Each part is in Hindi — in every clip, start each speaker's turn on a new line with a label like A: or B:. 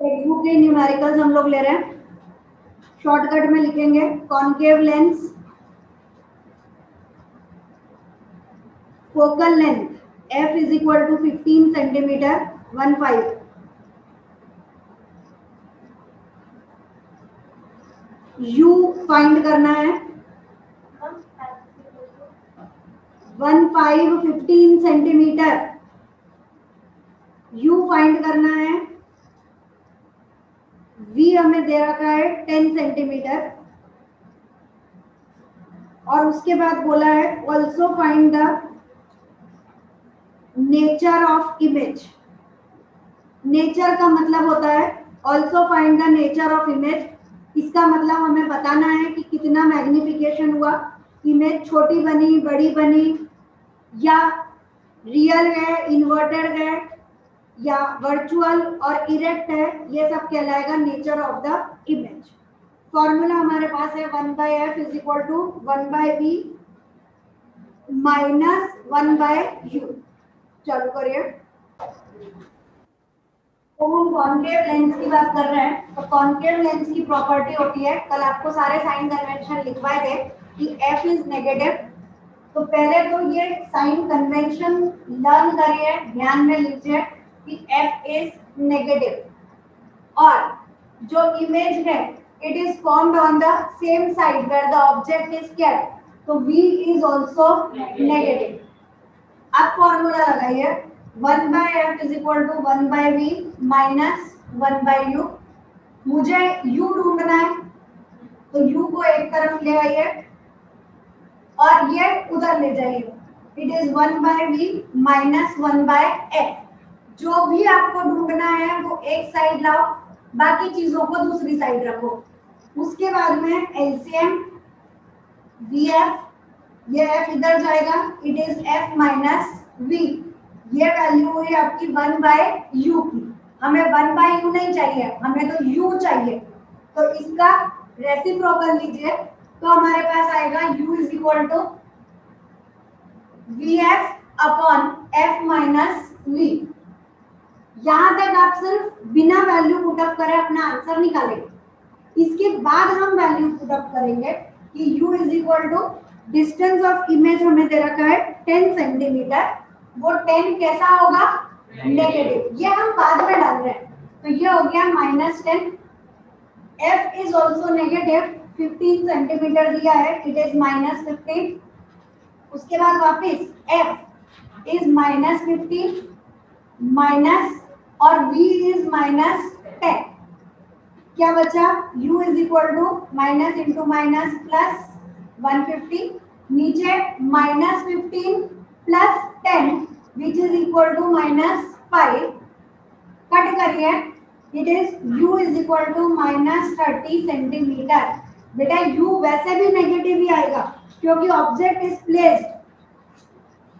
A: टेक्स्ट के न्यूमेरिकल्स हम लोग ले रहे हैं, शॉर्टकट में लिखेंगे concave lens, focal length f is equal to 15 centimetre 15 u find करना है 15 सेंटीमीटर, u फाइंड करना है, v हमें दे रखा है 10 सेंटीमीटर और उसके बाद बोला है also find the nature of image. Nature का मतलब होता है also find the nature of image, इसका मतलब हमें बताना है कि कितना मैग्निफिकेशन हुआ, इमेज छोटी बनी, बड़ी बनी, या रियल है, इन्वर्टेड है, या वर्चुअल और इरेक्ट है, ये सब कहलाएगा nature of the image. Formula हमारे पास है 1/f is equal to 1/v minus 1/u। चालू करिए। तो हम कॉन्केव लेंस की बात कर रहे हैं, तो कॉन्केव लेंस की प्रॉपर्टी होती है, कल आपको सारे साइन कन्वेंशन लिखवाए थे कि f इज नेगेटिव, तो पहले तो ये साइन कन्वेंशन लर्न करिए, ध्यान में लीजिए कि f इज नेगेटिव और जो इमेज है it is formed on the same side where the object is kept, तो v इज आल्सो नेगेटिव। अब फॉर्मूला लगाइए 1/f is equal to 1/v minus 1/u। मुझे u ढूंढना है, तो u को एक तरफ ले आइए और ये उधर ले जाइए, it is 1/v minus 1/f। जो भी आपको ढूंढना है वो एक साइड लाओ, बाकी चीजों को दूसरी साइड रखो। उसके बाद में एलसीएम vf, ये f इधर जाएगा, it is f minus v, ये वैल्यू हुई आपकी 1/u की। हमें 1/u नहीं चाहिए, हमें तो u चाहिए, तो इसका रेसिप्रोकल लीजिए, तो हमारे पास आएगा u is equal to vf upon f minus v। यहां तक आप सिर्फ बिना वैल्यू पुटअप करे अपना आंसर निकालेंगे। इसके बाद हम वैल्यू पुटअप करेंगे कि u is equal to distance of image हमें दे रखा है 10 सेंटीमीटर, वो 10 कैसा होगा, नेगेटिव, ये हम बाद में डाल रहे हैं, तो ये हो गया -10। f is also negative, 15 centimetre दिया है, इट इज -15। उसके बाद वापस f इज -15 माइनस और v इज -10, क्या बचा, u is equal to minus into minus plus 150, नीचे -15 plus 10 which is equal to -5, cut करिए, it is u is equal to -30 centimetre. बेटा u वैसे भी नेगेटिव ही आएगा क्योंकि ऑब्जेक्ट इज प्लेस्ड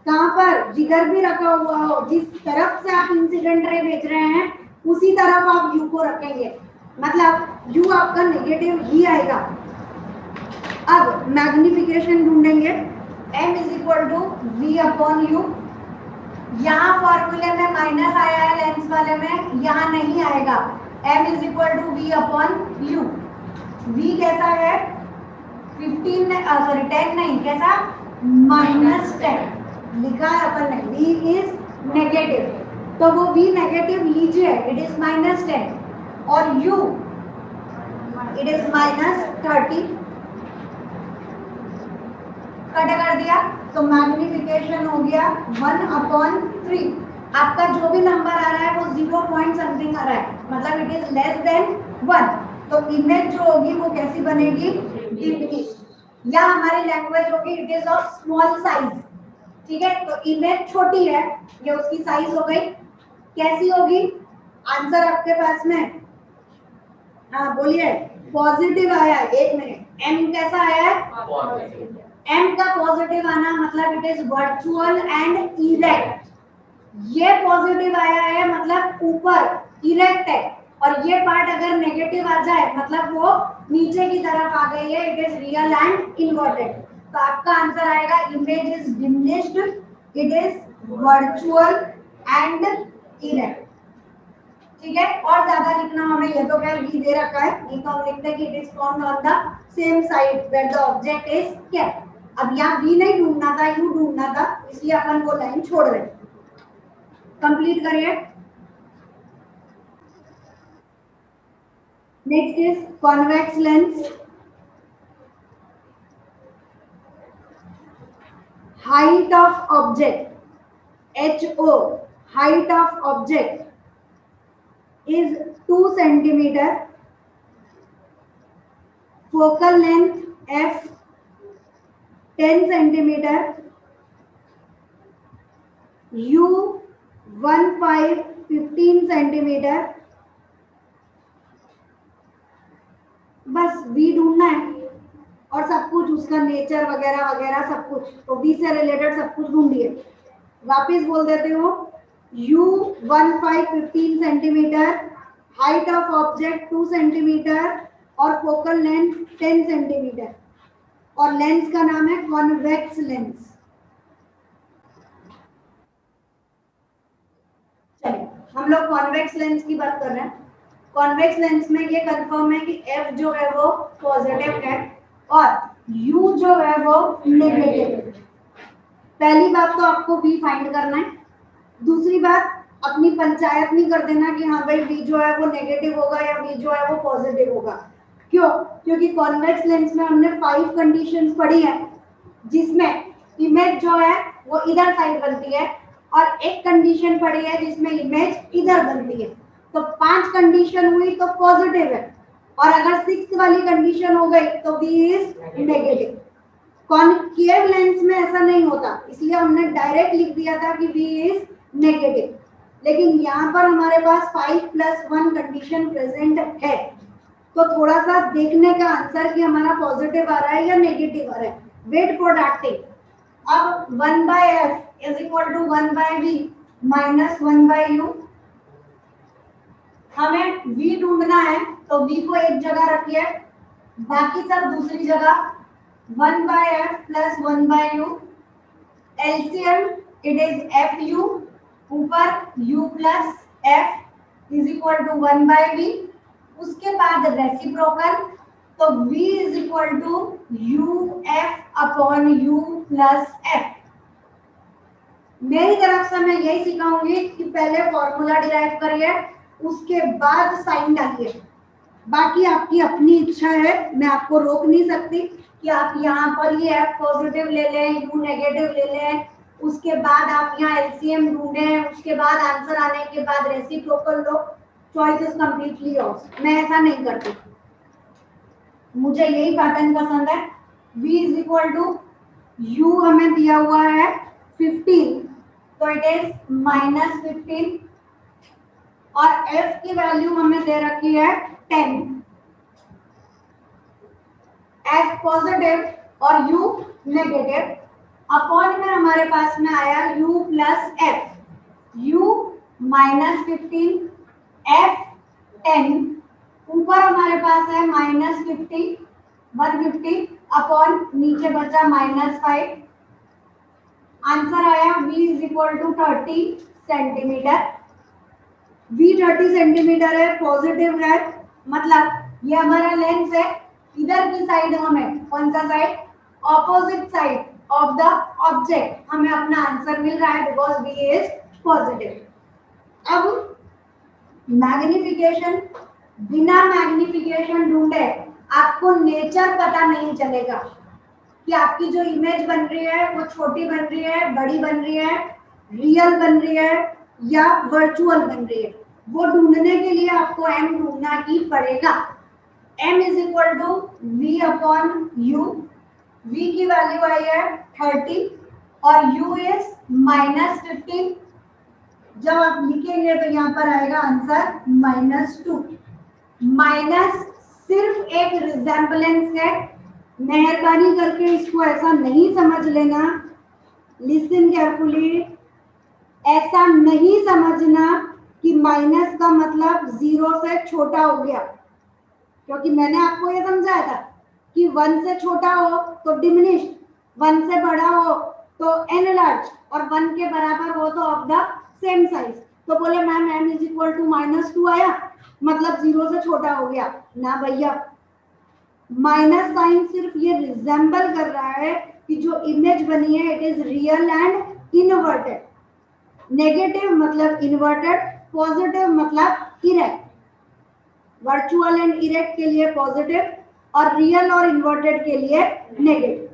A: कहां पर, जिधर भी रखा हुआ हो, जिस तरफ से आप इंसिडेंट रे भेज रहे हैं उसी तरफ आप u को रखेंगे, मतलब u आपका नेगेटिव ही आएगा। अब मैग्निफिकेशन ढूंढेंगे, m is equal to v upon u। यहाँ फॉर्मूले में माइनस आया है लेंस वाले में, यहाँ नहीं आएगा, m is equal to v upon u। v कैसा है 10 नहीं, कैसा -10 लिखा है अपन ने, v इज नेगेटिव, तो वो v नेगेटिव लीजिए, इट इज -10 और u इट इज -30, कट कर दिया, तो मैग्निफिकेशन हो गया 1/3। आपका जो भी नंबर आ रहा है वो 0 पॉइंट समथिंग आ रहा है, मतलब इट इज लेस देन 1, तो इमेज जो होगी वो कैसी बनेगी, डिमिनिश, या हमारी लैंग्वेज होगी it is of small size. ठीक है, तो इमेज छोटी है, ये उसकी साइज हो गई, कैसी होगी, आंसर आपके पास में, हाँ बोलिए, पॉजिटिव आया है, एक मिनट, m कैसा आया है, m का पॉजिटिव आना मतलब it is virtual and erect, ये पॉजिटिव आया है मतलब ऊपर इरेक्ट है, और ये पार्ट अगर नेगेटिव आ जाए मतलब वो नीचे की तरफ आ गई है, it is real and inverted, तो आपका आंसर आएगा image is diminished, it is virtual and erect. ठीक है, और ज्यादा लिखना हमें, ये तो खैर v दे रखा है, ये तो हम लिखते हैं कि it is found on the same side where the object is kept. अब यहाँ v नहीं ढूंढना था, u ढूंढना था, इसलिए अपन वो लाइन छोड़ रहे हैं। कंप्लीट करिए। Next is convex lens. height of object HO, height of object is 2 centimeter, focal length f 10 centimeter, u 15 centimeter। बस v ढूंढना है और सब कुछ उसका नेचर वगैरह वगैरह सब कुछ, तो v से रिलेटेड सब कुछ ढूंढिए। वापिस बोल देते हो, u 15 centimetre, height of object 2 centimetre और फोकल लेंथ 10 सेंटीमीटर, और लेंस का नाम है कॉन्वेक्स लेंस। चलिए हम लोग कॉन्वेक्स लेंस की बात कर रहे हैं। कॉन्वेक्स लेंस में ये कंफर्म है कि f जो है वो पॉजिटिव है और u जो है वो नेगेटिव है। पहली बात तो आपको v फाइंड करना है। दूसरी बात, अपनी पंचायत नहीं कर देना कि हाँ भाई v जो है वो नेगेटिव होगा या v जो है वो पॉजिटिव होगा। क्यों? क्योंकि कॉन्वेक्स लेंस में हमने 5 कंडीशंस पढ़ी है, जिसमें इमेज जो है वो इधर साइड बनती है और एक कंडीशन पढ़ी है जिसमें इमेज इधर बनती है। तो 5 कंडीशन हुई तो पॉजिटिव है, और अगर 6th वाली कंडीशन हो गई तो v is negative. Concave lens में ऐसा नहीं होता, इसलिए हमने डायरेक्ट लिख दिया था कि v इज नेगेटिव। लेकिन यहाँ पर हमारे पास 5+1 कंडीशन प्रेजेंट है, तो थोड़ा सा देखने का आंसर कि हमारा पॉजिटिव आ रहा है या नेगेटिव आ रहा है। Wait for that thing. अब 1/f is equal to 1/v minus 1/u। हमें v ढूंढना है, तो v को एक जगह रखिए, बाकी सब दूसरी जगह। 1/f plus 1/u, LCM it is fu, ऊपर u plus f is equal to 1/v। उसके बाद रेसिप्रोकल, तो v is equal to uf upon u plus f। मेरी तरफ से मैं यही सिखाऊंगी कि पहले फॉर्मूला डिराइव करिए, उसके बाद साइन डालिए। बाकी आपकी अपनी इच्छा है, मैं आपको रोक नहीं सकती कि आप यहाँ पर ये f पॉजिटिव ले लें, u नेगेटिव ले लें, उसके बाद आप यहाँ एलसीएम ढूंढें, उसके बाद आंसर आने के बाद reciprocal low. Choice is completely yours. मैं ऐसा नहीं करती, मुझे यही पैटर्न पसंद है। v is equal to u हमें दिया हुआ है 15, तो इट इज -15, और f की वैल्यू हमें दे रखी है 10। f पॉजिटिव और u नेगेटिव, अपॉन में हमारे पास में आया u plus f, u -15 f 10, ऊपर हमारे पास है -50 150 अपॉन नीचे बचा -5। आंसर आया v is equal to 30 centimetre. v 30 centimetre है, पॉजिटिव है, मतलब ये हमारा लेंस है। इधर की साइड हमें कौन सा side? Opposite side of the object हमें अपना आंसर मिल रहा है, बिकॉज v इज पॉजिटिव। अब मैग्निफिकेशन, बिना मैग्निफिकेशन ढूंढे आपको नेचर पता नहीं चलेगा कि आपकी जो इमेज बन रही है वो छोटी बन रही है, बड़ी बन रही है, रियल बन रही है या वर्चुअल बन रही है। वो ढूंढने के लिए आपको m ढूंढना ही पड़ेगा। m is equal to v upon u। v की वैल्यू आई है 30 और u इज -15। जब आप लिखेंगे तो यहाँ पर आएगा आंसर -2। माइनस सिर्फ एक रिजेम्बलेंस है, मेहरबानी करके इसको ऐसा नहीं समझ लेना। लिसन केयरफुली, ऐसा नहीं समझना कि माइनस का मतलब 0 से छोटा हो गया, क्योंकि मैंने आपको ये समझाया था कि 1 से छोटा हो तो डिमिनिश, 1 से बड़ा हो तो एनलार्ज, और 1 के बराबर हो तो ऑफ द सेम साइज। तो बोले ma'am m is equal to -2 आया, मतलब 0 से छोटा हो गया ना भैया। माइनस साइन सिर्फ ये रिजेंबल कर रहा है कि जो इमेज बनी है it is real and inverted. Negative मतलब इन्वर्टेड, पॉजिटिव मतलब इरेक्ट। वर्चुअल एंड इरेक्ट के लिए पॉजिटिव और रियल और इन्वर्टेड के लिए नेगेटिव।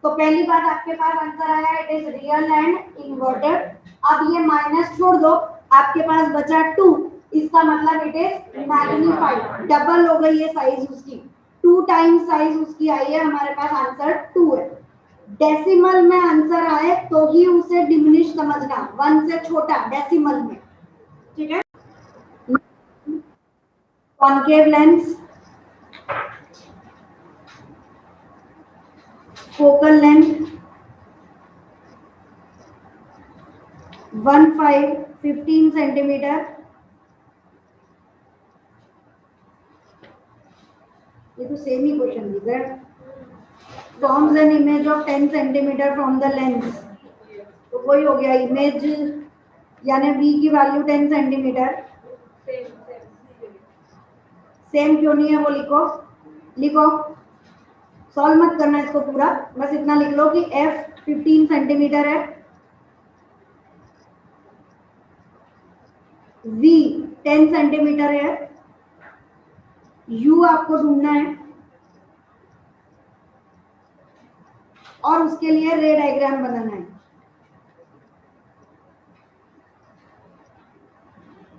A: तो पहली बात आपके पास आंसर आया it is real and inverted. अब ये माइनस छोड़ दो, आपके पास बचा 2, इसका मतलब इट इज मैग्नीफाइड, डबल हो गई है साइज उसकी, 2 टाइम्स साइज उसकी आई है, हमारे पास आंसर 2 है। डेसिमल में आंसर आए तो ही उसे डिमिनिश समझना, 1 से छोटा डेसिमल में, ठीक है। Concave lens, focal length 15 centimetre. ये तो सेम ही क्वेश्चन दिख रहा है। Forms an image of 10 centimetre from the lens, तो वही हो गया इमेज, यानी v की वैल्यू 10 सेंटीमीटर। सेम क्यों नहीं है वो लिखो, लिखो, सॉल्व मत करना इसको पूरा, बस इतना लिख लो कि f 15 सेंटीमीटर है, v 10 सेंटीमीटर है, u आपको ढूंढना है और उसके लिए रे डायग्राम बनाना है।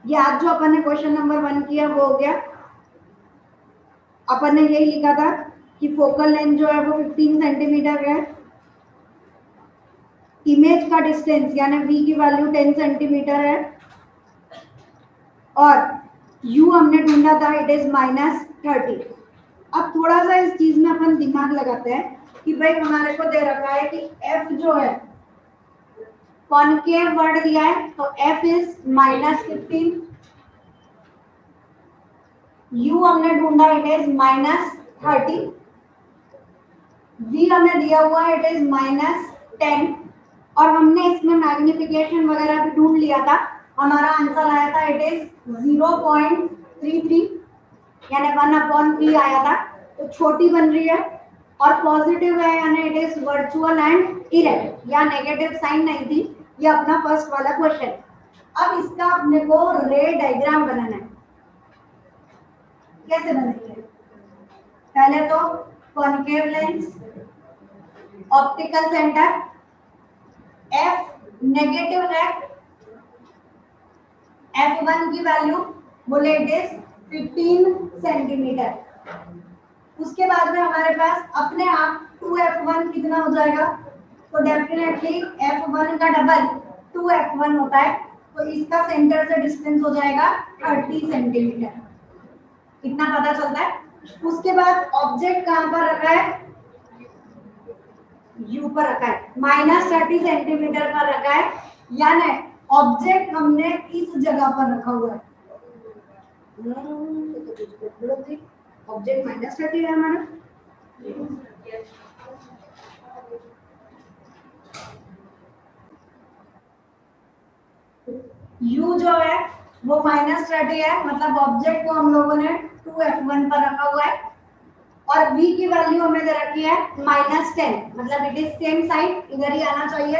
A: ये आज जो अपन ने क्वेश्चन नंबर 1 किया वो हो गया। अपन ने यही लिखा था कि फोकल लेंथ जो है वो 15 सेंटीमीटर है, इमेज का डिस्टेंस यानी v की वैल्यू 10 सेंटीमीटर है और u हमने ढूंढा था इट इज -30। अब थोड़ा सा इस चीज में अपन दिमाग लगाते हैं कि भाई हमारे को दे रखा है कि f जो है कॉनकेव वर्ड दिया है तो f इज -15, u हमने ढूंढा इट इज -30, v हमें दिया हुआ है इट इज -10 और हमने इसमें मैग्निफिकेशन वगैरह भी ढूंढ लिया था, हमारा आंसर आया था इट इज 0.33 यानी 1/3 आया था। तो छोटी बन रही है और पॉजिटिव है यानी it is virtual and erect, या नेगेटिव साइन नहीं थी, ये अपना फर्स्ट वाला क्वेश्चन। अब इसका अपने को रे डायग्राम बनाना है। कैसे बनेंगे, पहले तो concave lens, optical centre, f negative है, f1 की वैल्यू बोले इट इज 15 सेंटीमीटर। उसके बाद में हमारे पास अपने आप 2f1 कितना हो जाएगा, तो डेफिनेटली f1 का डबल 2f1 होता है, तो इसका सेंटर से डिस्टेंस हो जाएगा 30 सेंटीमीटर। कितना पता चलता है। उसके बाद ऑब्जेक्ट कहां पर रखा है, u पर रखा है, -30 सेंटीमीटर पर रखा है, यानी ऑब्जेक्ट हमने इस जगह पर रखा हुआ है। ऑब्जेक्ट -30 है हमारा, u जो है वो -30 है, मतलब ऑब्जेक्ट को हम लोगों ने 2f1 पर रखा हुआ है और v की वैल्यू हमें दे रखी है -10, मतलब इट इज सेम साइड, इधर ही आना चाहिए।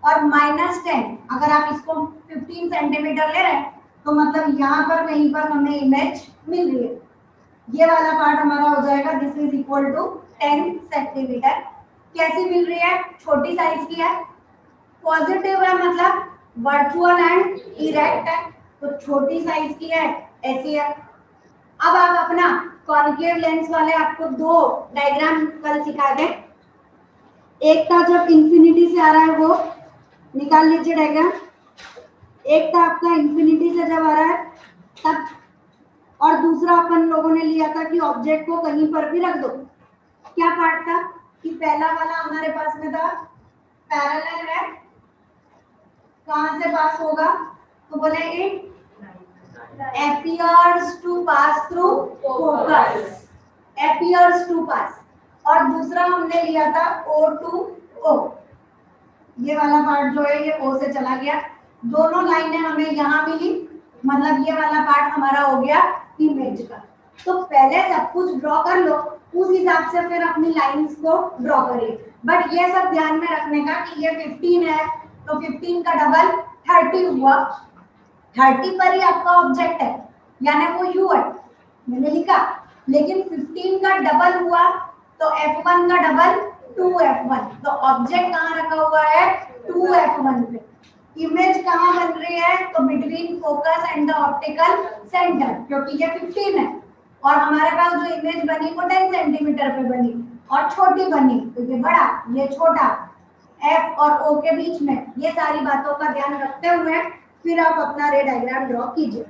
A: और -10 अगर आप इसको 15 सेंटीमीटर ले रहे हैं तो मतलब यहाँ पर कहीं पर हमें इमेज मिल रही है, ये वाला पार्ट हमारा हो जाएगा this is equal to 10 centimetre. कैसी मिल रही है, छोटी साइज की है, पॉजिटिव है मतलब वर्चुअल एंड इरेक्ट है, तो छोटी साइज की है, ऐसी है। अब आप अपना कॉनकेव लेंस वाले आपको 2 डायग्राम कल सिखा दे, एक था जब इंफिनिटी से आ रहा है वो निकाल लीजिए डायग्राम, एक था आपका इंफिनिटी से जब आ रहा है तब, और दूसरा अपन लोगों ने लिया था कि ऑब्जेक्ट को कहीं पर भी रख दो। क्या पार्ट था कि पहला वाला हमारे पास में था पैरेलल है, कहां से पास होगा, तो बोले it appears to pass through focus, appears to pass, और दूसरा हमने लिया था O to O, ये वाला पार्ट जो है ये O से चला गया, दोनों लाइनें हमें यहाँ मिली, मतलब ये वाला पार्ट हमारा हो गया इमेज का। तो पहले सब कुछ ड्रॉ कर लो, उस हिसाब से फिर अपनी लाइंस को ड्रॉ करिए। बट ये सब ध्यान में रखने का कि ये 15 है तो 15 का डबल 30 हुआ, 30 पर ही आपका ऑब्जेक्ट है, यानी वो यू है, मैंने लिखा। लेकिन 15 का डबल हुआ तो F1 का डबल 2F1, तो ऑब्जेक्ट कहाँ रखा हुआ है 2F1 पे। इमेज कहाँ बन रही है, तो between focus and the optical centre, क्योंकि ये 15 है और हमारे पास जो इमेज बनी वो 10 सेंटीमीटर पे बनी और छोटी बनी, तो ये बड़ा ये छोटा, F और O के बीच में। ये सारी बातों का ध्यान रखते हुए फिर आप अपना रे डायग्राम ड्रॉ कीजिए।